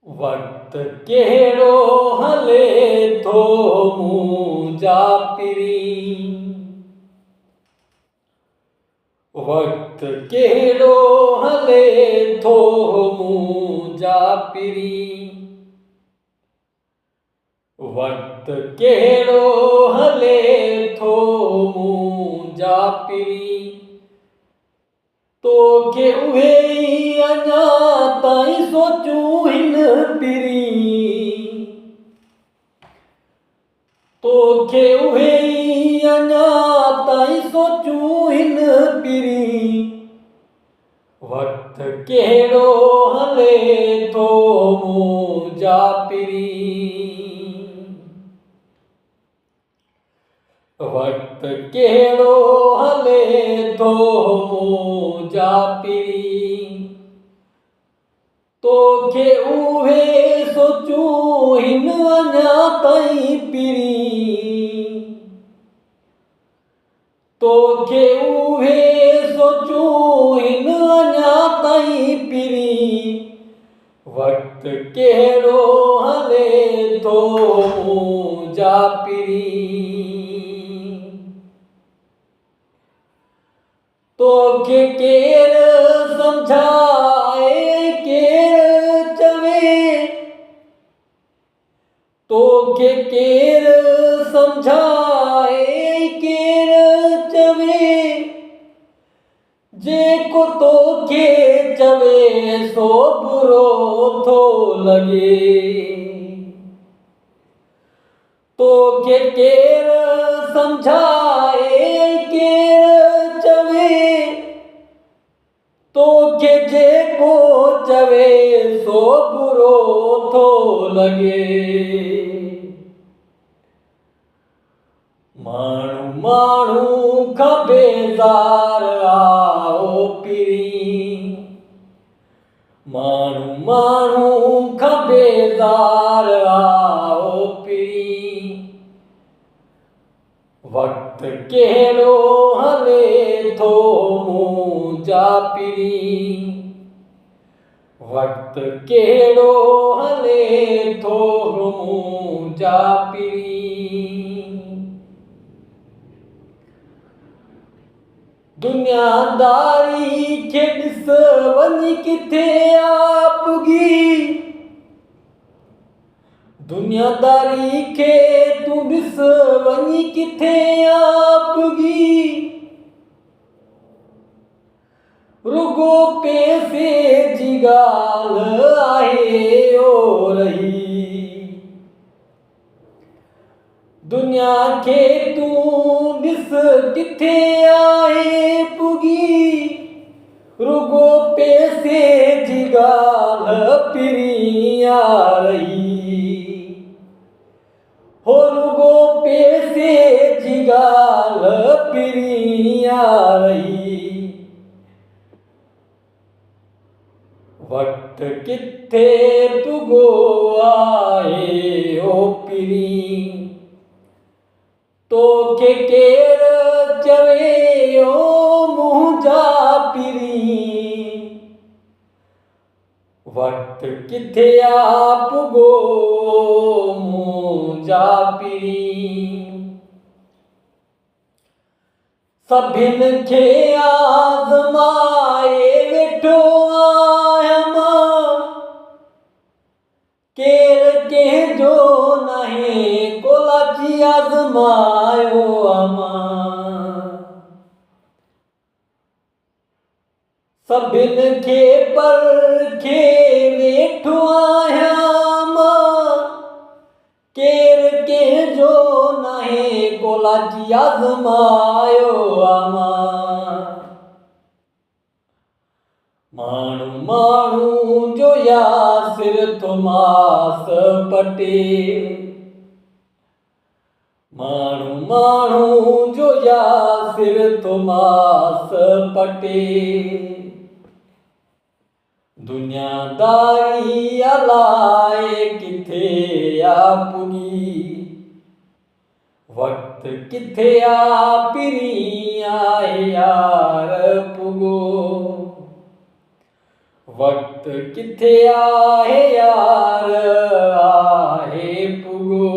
वक्त कहिड़ो हले थो मुंहिंजा पिरी। वक्त कहिड़ो हले थो मुंहिंजा पिरी। वक्त कहिड़ो हले थो मुंहिंजा पिरी। तोखे उहे ई अञा ताईं सोचूं हिन पिरी। तोखे उहे ई अञा ताईं सोचूं हिन पिरी। वक्त कहिड़ो हले थो मुंहिंजा पिरी। वक्त कहिड़ो हले थो मुंहिंजा पिरी। तोखे उहे सोचूं हिन अञा ताईं पिरी। तोखे उहे सोचूं हिन अञा ताईं पिरी। वक्त कहिड़ो हले थो मुंहिंजा पिरी। तोखे केरु सम्झाए केरु चवे। तोखे केरु सम्झाए केरु चवे। जेको तोखे चवे सो बुरो थो लॻे। तोखे केरु सम्झाए केरु चवे। तोखे जेको चवे सो बुरो थो लॻे। माण्हू माण्हू खां बेज़ार आओ पिरी। माण्हू माण्हू खां बेज़ार आओ पिरी। वक्त कहिड़ो हले थो मुंहिंजा पिरी। वक्त कहिड़ो हले थो मुंहिंजा पिरी। दुनियादारी खे ॾिस वञी किथे आ पुगी। दुनियादारी खे तूं ॾिस वञी किथे आ पुगी। रुगो पैसे जी ॻाल्हि आहे ओ रही। दुनिया खे तूं ॾिस किथे आहे पुगी। रुगो पैसे जी ॻाल्हि पिरी आ रही। हो रुगो पैसे जी ॻाल्हि पिरी आ रही। वक्त किथे पुगो आहे ओ पिरी। तोखे केरु चवे ओ मुंहिंजा पिरी। वक्त किथे आ पुगो मुंहिंजा पिरी। सभिनि खे आज़माए वेठो आहियां मां। केरु कंहिंजो नाहे कोलाची आज़मायो आ मां। सभिनि खे परखे वेठो आहियां मां। केरु कंहिंजो नाहे कोलाची आज़मायो आ मां। माण्हू माण्हू जो यासिर थोमास पटेल। माण्हू माण्हू जो यासिर थोमास पटेल। दुनियादारी अलाए किथे आ पुगी। वक्त किथे आ पिरी आहे यार पुगो। वक्त किथे आहे यार आहे पुगो